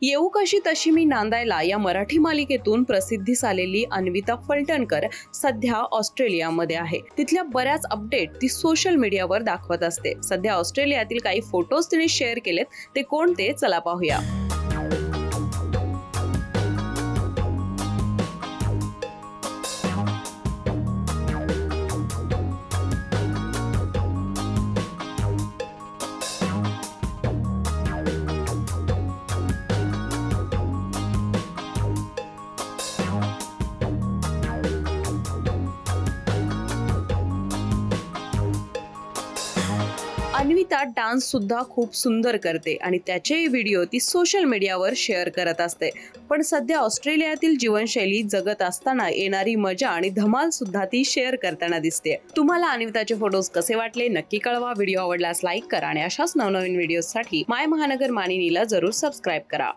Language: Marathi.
येऊ कशी तशी मी नांदायला या मराठी मालिकेतून प्रसिद्धीस आलेली अन्विता फलटणकर सध्या ऑस्ट्रेलियामध्ये आहे। तिथल्या बऱ्याच अपडेट ती सोशल मीडियावर दाखवत असते। सध्या ऑस्ट्रेलियातील काही फोटोज तिने शेअर केलेत, ते कोणते चला पाहूया। अन्विता डान्स सुद्धा खूप सुंदर करते आणि त्याचे व्हिडिओ ती सोशल मीडियावर शेअर करत असते। पण सध्या ऑस्ट्रेलियातील जीवनशैली जगत असताना येणारी मजा आणि धमाल सुद्धा ती शेअर करताना दिसते। तुम्हाला अन्विताचे फोटोज कसे वाटले नक्की कळवा। व्हिडिओ आवडल्यास लाईक करा आणि अशाच नवनवीन व्हिडिओसाठी माय महानगर मानिनीला जरूर सबस्क्राइब करा।